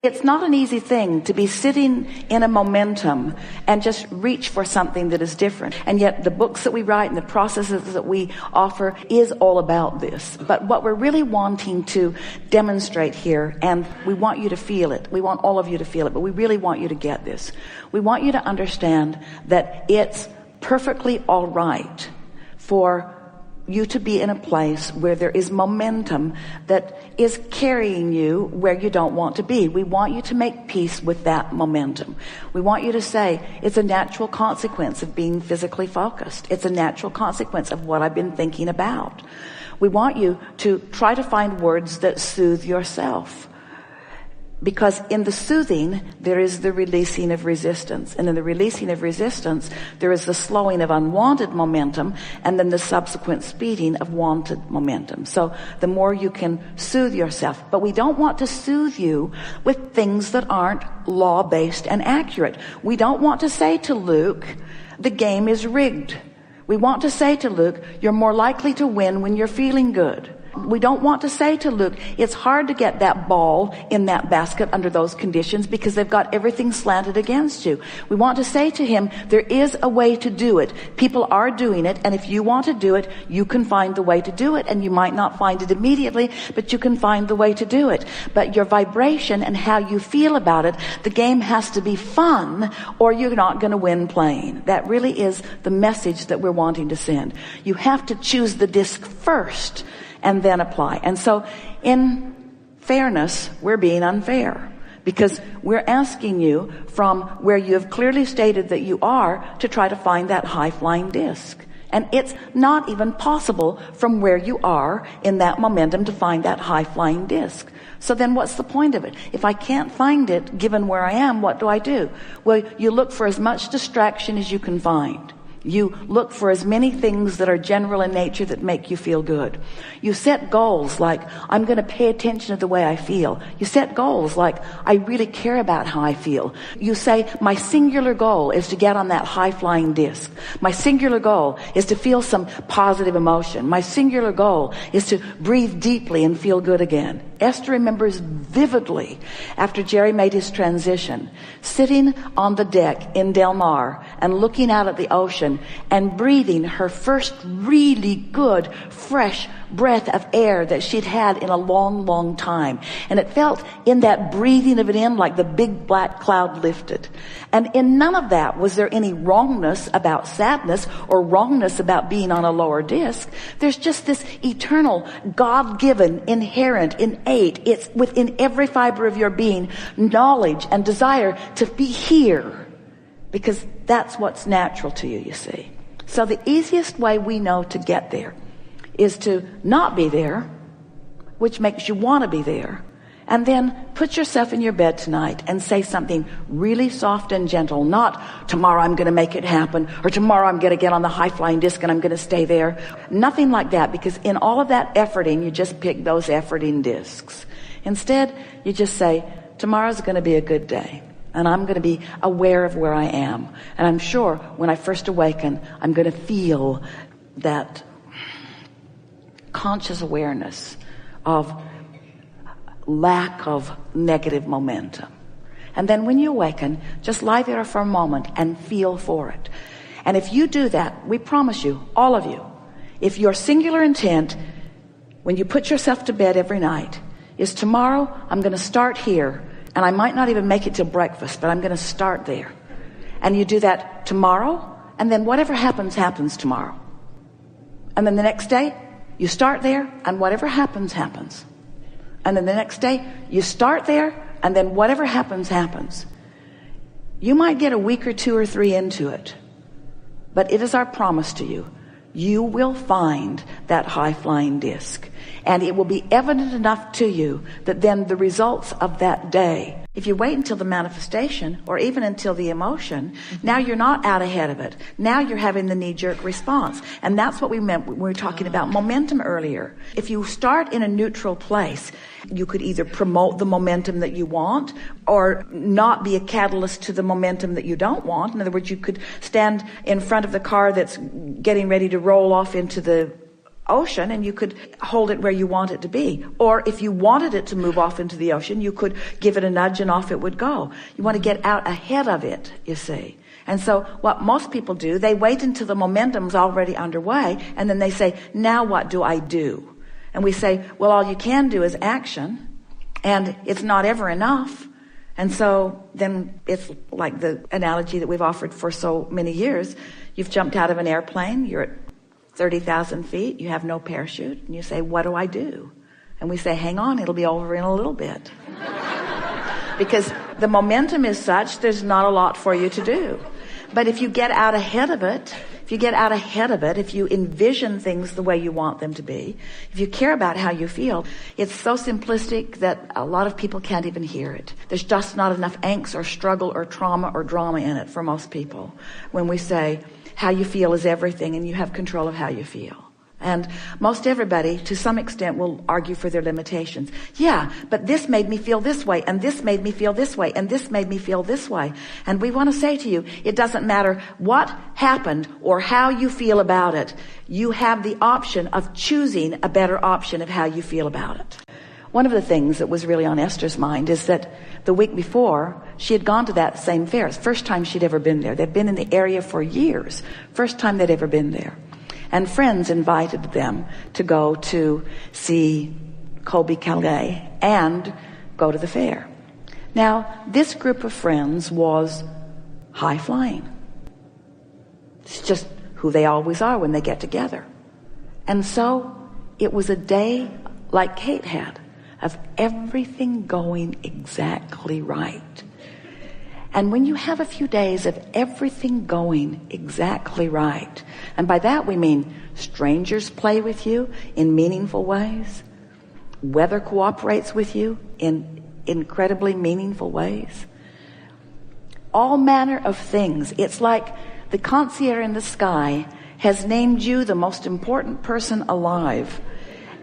It's not an easy thing to be sitting in a momentum and just reach for something that is different. And yet the books that we write and the processes that we offer is all about this. But what we're really wanting to demonstrate here, and we want you to feel it, we want all of you to feel it, but we really want you to get this. We want you to understand that it's perfectly all right for you to be in a place where there is momentum that is carrying you where you don't want to be. We want you to make peace with that momentum. We want you to say, it's a natural consequence of being physically focused. It's a natural consequence of what I've been thinking about. We want you to try to find words that soothe yourself. Because in the soothing, there is the releasing of resistance. And in the releasing of resistance, there is the slowing of unwanted momentum and then the subsequent speeding of wanted momentum. So the more you can soothe yourself. But we don't want to soothe you with things that aren't law-based and accurate. We don't want to say to Luke, the game is rigged. We want to say to Luke, you're more likely to win when you're feeling good. We don't want to say to Luke, it's hard to get that ball in that basket under those conditions because they've got everything slanted against you. We want to say to him, there is a way to do it. People are doing it, and if you want to do it, you can find the way to do it, and you might not find it immediately, but you can find the way to do it. But your vibration and how you feel about it, the game has to be fun, or you're not going to win playing. That really is the message that we're wanting to send. You have to choose the disc first and then apply. And so in fairness, we're being unfair because we're asking you from where you have clearly stated that you are to try to find that high-flying disc. And it's not even possible from where you are in that momentum to find that high-flying disc. So then what's the point of it? If I can't find it, given where I am, what do? Well, you look for as much distraction as you can find. You look for as many things that are general in nature that make you feel good. You set goals like, I'm going to pay attention to the way I feel. You set goals like, I really care about how I feel. You say, my singular goal is to get on that high-flying disc. My singular goal is to feel some positive emotion. My singular goal is to breathe deeply and feel good again. Esther remembers vividly after Jerry made his transition, sitting on the deck in Del Mar and looking out at the ocean and breathing her first really good, fresh breath of air that she'd had in a long, long time. And it felt in that breathing of it in like the big black cloud lifted. And in none of that was there any wrongness about sadness or wrongness about being on a lower disc. There's just this eternal, God-given, inherent, innate, it's within every fiber of your being, knowledge and desire to be here. Because that's what's natural to you, you see. So the easiest way we know to get there is to not be there, which makes you want to be there. And then put yourself in your bed tonight and say something really soft and gentle. Not, tomorrow I'm going to make it happen, or tomorrow I'm going to get on the high-flying disc and I'm going to stay there. Nothing like that, because in all of that efforting, you just pick those efforting discs. Instead, you just say, tomorrow's going to be a good day. And I'm going to be aware of where I am. And I'm sure when I first awaken, I'm going to feel that conscious awareness of lack of negative momentum. And then when you awaken, just lie there for a moment and feel for it. And if you do that, we promise you, all of you, if your singular intent, when you put yourself to bed every night, is tomorrow I'm going to start here. And I might not even make it till breakfast, but I'm going to start there. And you do that tomorrow, and then whatever happens, happens tomorrow. And then the next day, you start there, and whatever happens, happens. And then the next day, you start there, and then whatever happens, happens. You might get a week or two or three into it, but it is our promise to you. You will find that high-flying disc. And it will be evident enough to you that then the results of that day, if you wait until the manifestation or even until the emotion, now you're not out ahead of it. Now you're having the knee-jerk response. And that's what we meant when we were talking about momentum earlier. If you start in a neutral place, you could either promote the momentum that you want or not be a catalyst to the momentum that you don't want. In other words, you could stand in front of the car that's getting ready to roll off into the ocean and you could hold it where you want it to be. Or if you wanted it to move off into the ocean, you could give it a nudge and off it would go. You want to get out ahead of it, you see. And so what most people do, they wait until the momentum's already underway and then they say, now what do I do? And we say, well, all you can do is action, and it's not ever enough. And so then it's like the analogy that we've offered for so many years. You've jumped out of an airplane, you're at 30,000 feet, you have no parachute, and you say, what do I do? And we say, hang on, it'll be over in a little bit. Because the momentum is such, there's not a lot for you to do. But if you get out ahead of it, if you envision things the way you want them to be, if you care about how you feel, it's so simplistic that a lot of people can't even hear it. There's just not enough angst or struggle or trauma or drama in it for most people when we say how you feel is everything and you have control of how you feel. And most everybody, to some extent, will argue for their limitations. Yeah, but this made me feel this way, and this made me feel this way, and this made me feel this way. And we want to say to you, it doesn't matter what happened or how you feel about it. You have the option of choosing a better option of how you feel about it. One of the things that was really on Esther's mind is that the week before, she had gone to that same fair. It's the first time she'd ever been there. They'd been in the area for years. First time they'd ever been there. And friends invited them to go to see Colby Calais and go to the fair. Now, this group of friends was high flying. It's just who they always are when they get together. And so it was a day like Kate had, of everything going exactly right. And when you have a few days of everything going exactly right, and by that we mean strangers play with you in meaningful ways, weather cooperates with you in incredibly meaningful ways, all manner of things. It's like the concierge in the sky has named you the most important person alive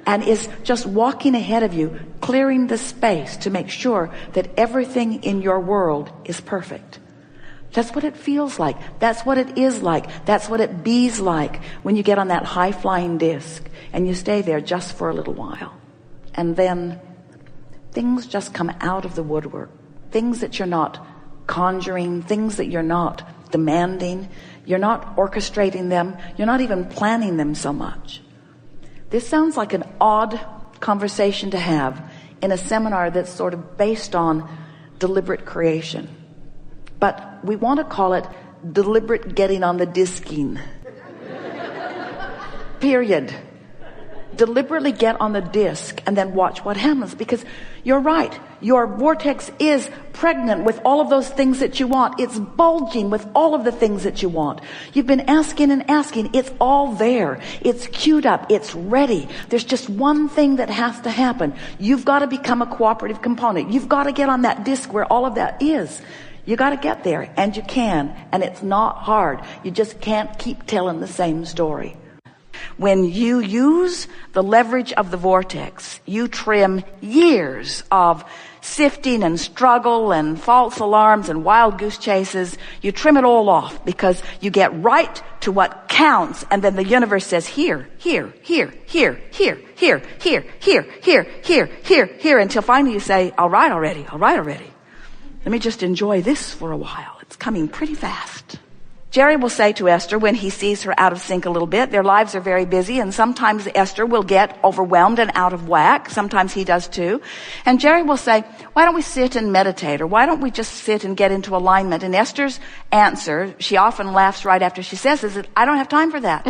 and is just walking ahead of you, clearing the space to make sure that everything in your world is perfect. That's what it feels like. That's what it is like. That's what it bees like when you get on that high-flying disc and you stay there just for a little while. And then things just come out of the woodwork. Things that you're not conjuring, things that you're not demanding. You're not orchestrating them. You're not even planning them so much. This sounds like an odd conversation to have in a seminar that's sort of based on deliberate creation. But we want to call it deliberate getting on the disking. Period. Deliberately get on the disc and then watch what happens, because you're right. Your vortex is pregnant with all of those things that you want. It's bulging with all of the things that you want. You've been asking and asking. It's all there. It's queued up. It's ready. There's just one thing that has to happen. You've got to become a cooperative component. You've got to get on that disc where all of that is. You got to get there, and you can, and it's not hard. You just can't keep telling the same story. When you use the leverage of the vortex, you trim years of sifting and struggle and false alarms and wild goose chases. You trim it all off because you get right to what counts, and then the universe says here, here, here, here, here, here, here, here, here, here, here, here, until finally you say, all right already. Let me just enjoy this for a while. It's coming pretty fast. Jerry will say to Esther when he sees her out of sync a little bit, their lives are very busy, and sometimes Esther will get overwhelmed and out of whack. Sometimes he does too. And Jerry will say, why don't we sit and meditate, or why don't we just sit and get into alignment? And Esther's answer, she often laughs right after she says this, is, I don't have time for that.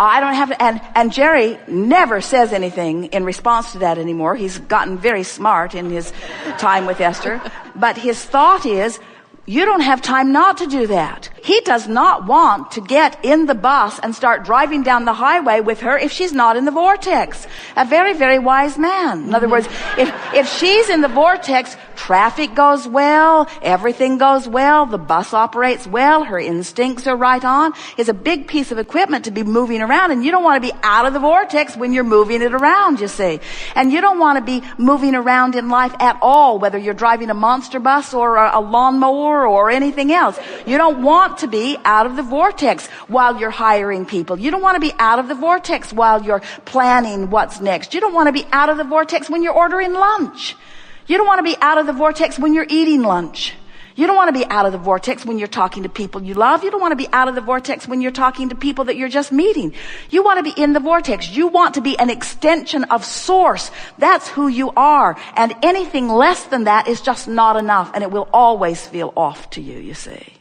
I don't have, and Jerry never says anything in response to that anymore. He's gotten very smart in his time with Esther. But his thought is, you don't have time not to do that. He does not want to get in the bus and start driving down the highway with her if she's not in the vortex. A very, very wise man. In other words, if she's in the vortex, traffic goes well, everything goes well, the bus operates well, her instincts are right on. It's a big piece of equipment to be moving around, and you don't want to be out of the vortex when you're moving it around, you see. And you don't want to be moving around in life at all, whether you're driving a monster bus or a lawnmower or anything else. You don't want want to be out of the vortex while you're hiring people. You don't want to be out of the vortex while you're planning what's next. You don't want to be out of the vortex when you're ordering lunch. You don't want to be out of the vortex when you're eating lunch. You don't want to be out of the vortex when you're talking to people you love. You don't want to be out of the vortex when you're talking to people that you're just meeting. You want to be in the vortex. You want to be an extension of source. That's who you are. And anything less than that is just not enough, and it will always feel off to you, you see.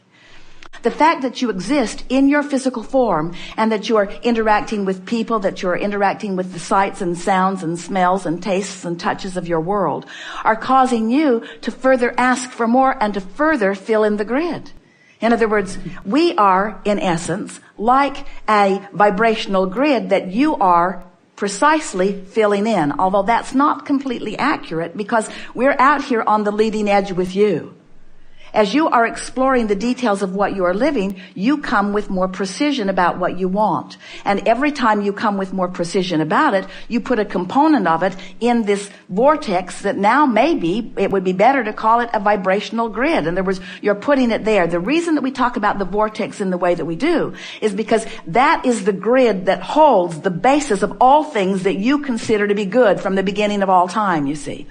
The fact that you exist in your physical form and that you are interacting with people, that you are interacting with the sights and sounds and smells and tastes and touches of your world are causing you to further ask for more and to further fill in the grid. In other words, we are, in essence, like a vibrational grid that you are precisely filling in, although that's not completely accurate because we're out here on the leading edge with you. As you are exploring the details of what you are living, you come with more precision about what you want. And every time you come with more precision about it, you put a component of it in this vortex that now maybe it would be better to call it a vibrational grid. In other words, you're putting it there. The reason that we talk about the vortex in the way that we do is because that is the grid that holds the basis of all things that you consider to be good from the beginning of all time, you see.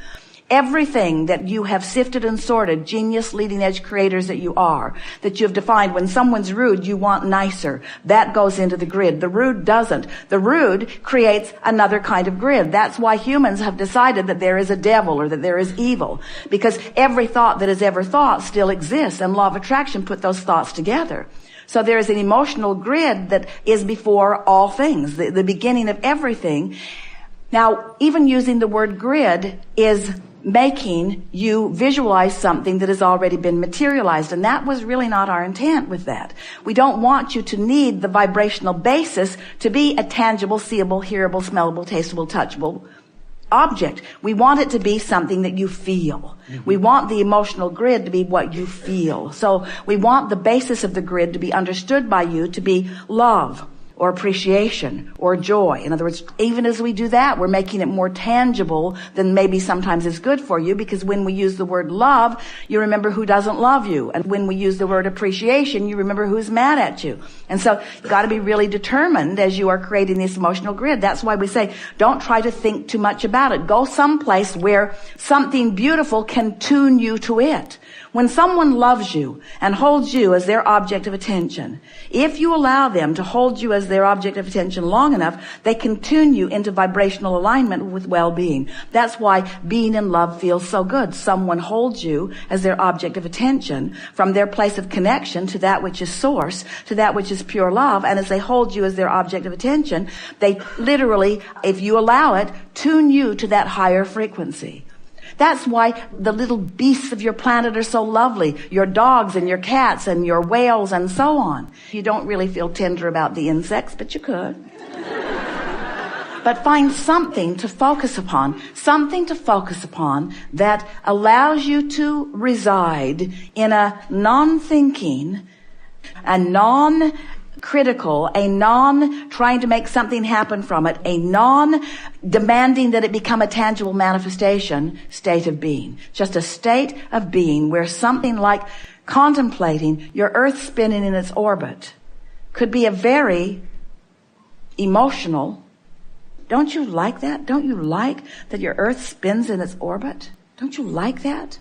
Everything that you have sifted and sorted, genius, leading edge creators that you are, that you have defined, when someone's rude, you want nicer. That goes into the grid. The rude doesn't. The rude creates another kind of grid. That's why humans have decided that there is a devil or that there is evil. Because every thought that is ever thought still exists, and law of attraction put those thoughts together. So there is an emotional grid that is before all things, the beginning of everything. Now, even using the word grid is making you visualize something that has already been materialized. And that was really not our intent with that. We don't want you to need the vibrational basis to be a tangible, seeable, hearable, smellable, tasteable, touchable object. We want it to be something that you feel. We want the emotional grid to be what you feel. So we want the basis of the grid to be understood by you to be love, or appreciation, or joy. In other words, even as we do that, we're making it more tangible than maybe sometimes is good for you, because when we use the word love, you remember who doesn't love you. And when we use the word appreciation, you remember who's mad at you. And so you've got to be really determined as you are creating this emotional grid. That's why we say, don't try to think too much about it. Go someplace where something beautiful can tune you to it. When someone loves you and holds you as their object of attention, if you allow them to hold you as their object of attention long enough, they can tune you into vibrational alignment with well-being. That's why being in love feels so good. Someone holds you as their object of attention from their place of connection to that which is source, to that which is pure love. And as they hold you as their object of attention, they literally, if you allow it, tune you to that higher frequency. That's why the little beasts of your planet are so lovely. Your dogs and your cats and your whales and so on. You don't really feel tender about the insects, but you could. But find something to focus upon that allows you to reside in a non-thinking, a non-critical, a non-trying to make something happen from it, a non-demanding that it become a tangible manifestation state of being. Just a state of being where something like contemplating your Earth spinning in its orbit could be a very emotional. Don't you like that? Don't you like that your Earth spins in its orbit? Don't you like that?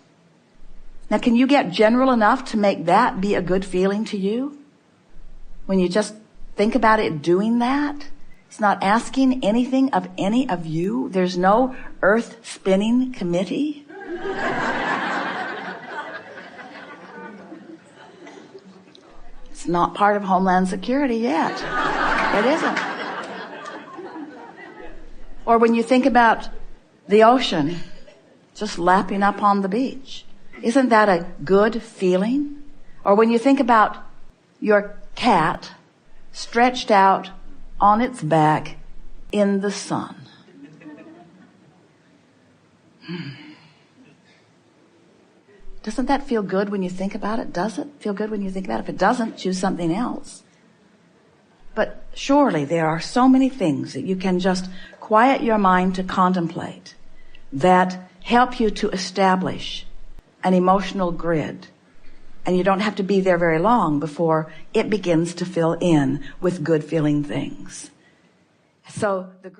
Now, can you get general enough to make that be a good feeling to you? When you just think about it doing that, it's not asking anything of any of you. There's no Earth spinning committee. It's not part of Homeland Security yet. It isn't. Or when you think about the ocean just lapping up on the beach, isn't that a good feeling? Or when you think about your cat stretched out on its back in the sun. Doesn't that feel good when you think about it? Does it feel good when you think about it? If it doesn't, choose something else. But surely there are so many things that you can just quiet your mind to contemplate that help you to establish an emotional grid And you don't have to be there very long before it begins to fill in with good feeling things. So the